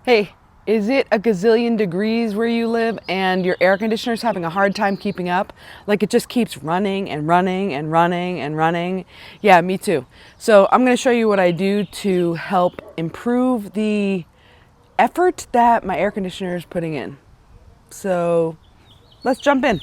Hey, is it a gazillion degrees where you live and your air conditioner's having a hard time keeping up? Like it just keeps running and running and running and running? Yeah, me too. So I'm going to show you what I do to help improve the effort that my air conditioner is putting in. So let's jump in.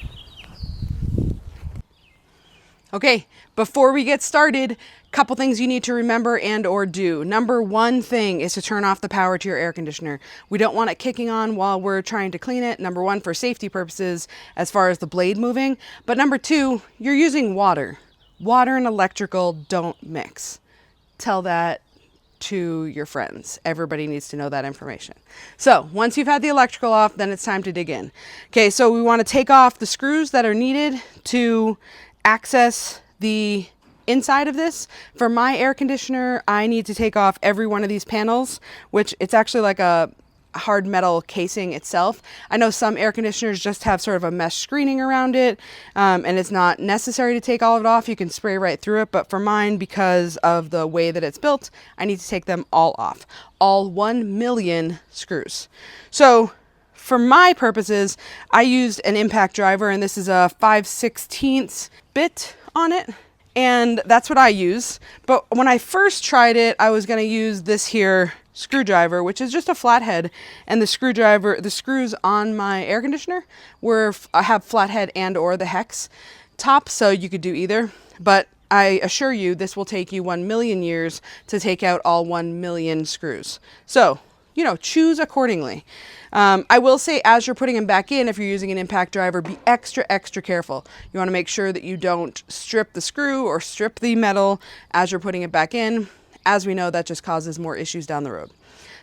Okay, before we get started, couple things you need to remember and or do. Number one thing is to turn off the power to your air conditioner. We don't want it kicking on while we're trying to clean it. Number one, for safety purposes, as far as the blade moving. But number two, you're using water. Water and electrical don't mix. Tell that to your friends. Everybody needs to know that information. So once you've had the electrical off, then it's time to dig in. Okay, so we want to take off the screws that are needed to access the inside of this. For my air conditioner, I need to take off every one of these panels, which it's actually like a hard metal casing itself. I know some air conditioners just have sort of a mesh screening around it, and it's not necessary to take all of it off. You can spray right through it, but for mine, because of the way that it's built, I need to take them all off. All 1 million screws. So for my purposes, I used an impact driver, and this is a 5/16 bit on it. And that's what I use. But when I first tried it, I was going to use this here screwdriver, which is just a flathead. And the screws on my air conditioner I have flathead and or the hex top, so you could do either. But I assure you, this will take you 1 million years to take out all 1 million screws. So, choose accordingly. I will say, as you're putting them back in, if you're using an impact driver, be extra careful. You want to make sure that you don't strip the screw or strip the metal as you're putting it back in. As we know, that just causes more issues down the road.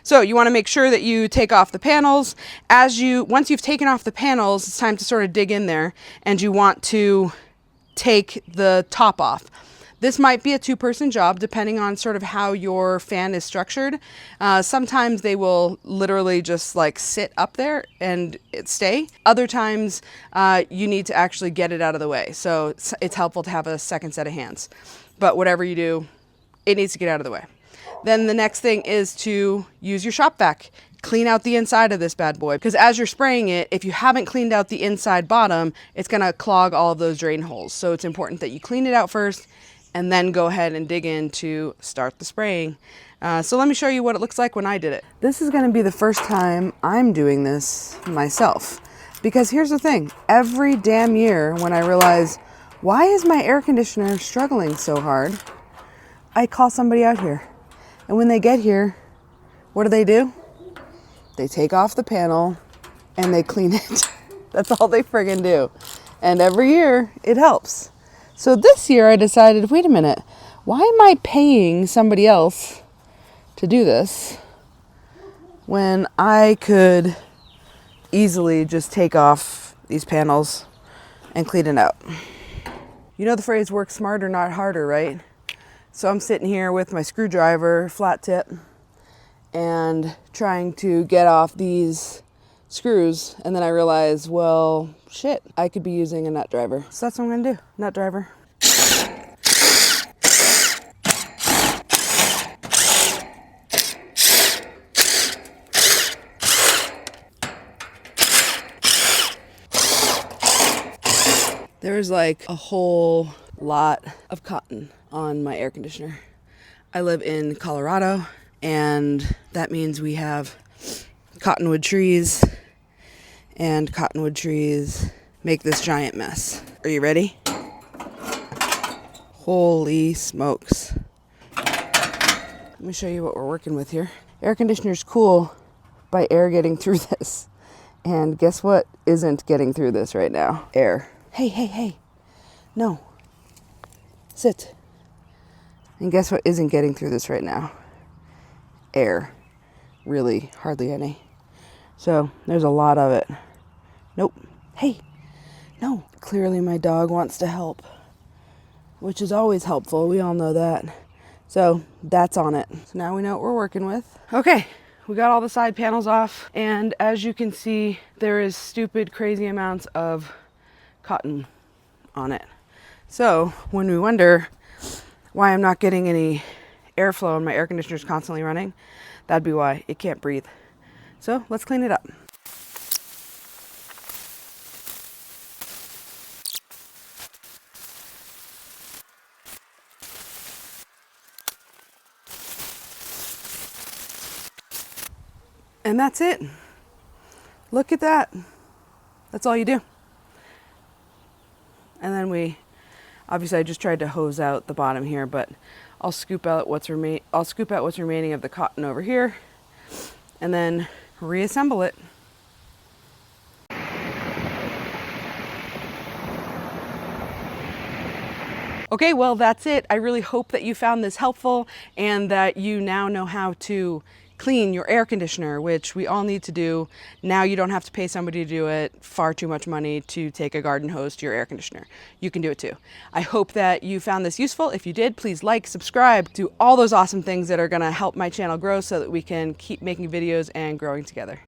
So you want to make sure that you take off the panels. Once you've taken off the panels, it's time to sort of dig in there, and you want to take the top off. This might be a two-person job depending on sort of how your fan is structured. Sometimes they will literally just like sit up there and stay. Other times you need to actually get it out of the way. So it's helpful to have a second set of hands. But whatever you do, it needs to get out of the way. Then the next thing is to use your shop vac. Clean out the inside of this bad boy, because as you're spraying it, if you haven't cleaned out the inside bottom, it's going to clog all of those drain holes. So it's important that you clean it out first and then go ahead and dig in to start the spraying. So let me show you what it looks like when I did it. This is going to be the first time I'm doing this myself, because here's the thing. Every damn year when I realize, why is my air conditioner struggling so hard, I call somebody out here. And when they get here, what do? They take off the panel and they clean it. That's all they friggin' do. And every year it helps. So this year I decided, wait a minute, why am I paying somebody else to do this when I could easily just take off these panels and clean it out? You know the phrase, work smarter, not harder, right? So I'm sitting here with my screwdriver, flat tip, and trying to get off these screws, and then I realized, well, shit, I could be using a nut driver. So that's what I'm gonna do, nut driver. There's like a whole lot of cotton on my air conditioner. I live in Colorado, and that means we have cottonwood trees, and cottonwood trees make this giant mess. Are you ready? Holy smokes. Let me show you what we're working with here. Air conditioner's cool by air getting through this. And guess what isn't getting through this right now? Air. Hey. No. Sit. And guess what isn't getting through this right now? Air. Really, hardly any. So there's a lot of it. Nope. Hey. No. Clearly my dog wants to help, which is always helpful. We all know that. So that's on it. So now we know what we're working with. Okay. We got all the side panels off, and as you can see, there is stupid, crazy amounts of cotton on it. So when we wonder why I'm not getting any airflow and my air conditioner is constantly running, that'd be why. It can't breathe. So let's clean it up. And that's it. Look at that. That's all you do. And then obviously I just tried to hose out the bottom here, but I'll scoop out what's remaining of the cotton over here and then reassemble it. Okay, well, that's it. I really hope that you found this helpful and that you now know how to clean your air conditioner, which we all need to do. Now you don't have to pay somebody to do it, far too much money to take a garden hose to your air conditioner. You can do it too. I hope that you found this useful. If you did, please like, subscribe, do all those awesome things that are gonna help my channel grow so that we can keep making videos and growing together.